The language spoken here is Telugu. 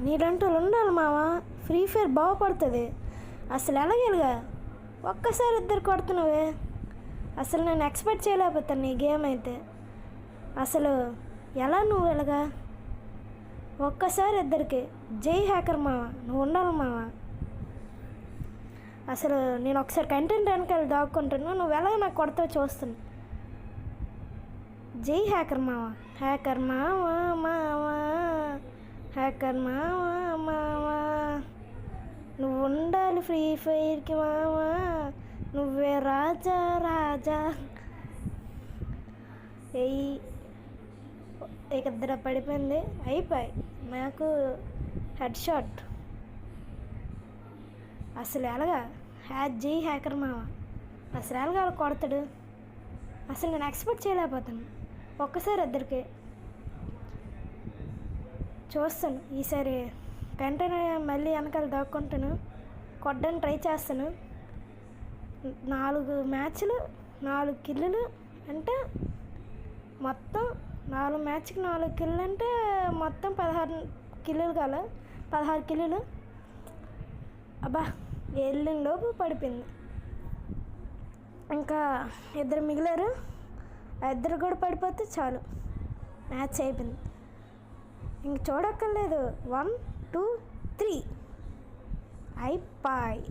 నీలాంటి వాళ్ళు ఉండాలి మామ. ఫ్రీ ఫైర్ బాగుపడుతుంది. అసలు ఎలాగేలుగా ఒక్కసారి ఇద్దరు కొడుతున్నావే. అసలు నేను ఎక్స్పెక్ట్ చేయలేకపోతాను నీ గేమ్ అయితే. అసలు ఎలా నువ్వు ఎలాగా ఒక్కసారి ఇద్దరికి జై హ్యాకర్ మావ, నువ్వు ఉండాలి మావ. అసలు నేను ఒకసారి కంటెంట్ వెనకాల దాక్కుంటాను, నువ్వు ఎలాగ నాకు కొడతావు చూస్తాను. జై హ్యాకర్ మావ, హ్యాకర్ మావా మావా, హ్యాకర్ మావా మావా, నువ్వు ఉండాలి ఫ్రీ ఫైర్కి మావా, నువ్వే రాజా రాజా. ఏయ్ ఇక ఇద్దరు పడిపోయింది, అయిపోయి నాకు హెడ్ షాట్. అసలు ఎలాగా జై హ్యాకర్ మావ, అసలు ఎలాగా కొడతాడు. అసలు నేను ఎక్స్పెక్ట్ చేయలేకపోతాను. ఒక్కసారి ఇద్దరికి చూస్తాను. ఈసారి వెంటనే మళ్ళీ వెనకాల దాక్కుంటాను, కొట్టడానికి ట్రై చేస్తాను. 4 మ్యాచ్లు 4 కిల్లులు అంటే మొత్తం 4 మ్యాచ్కి 4 కిల్లు అంటే మొత్తం 16 కిల్లులు కాల 16 కిల్లులు. అబ్బా వెళ్ళిన లోపు పడిపోయింది. ఇంకా ఇద్దరు మిగిలారు, ఆ ఇద్దరు కూడా పడిపోతే చాలు, మ్యాచ్ అయిపోయింది. ఇంక చూడక్కర్లేదు. 1 2 3 అయిపోయి.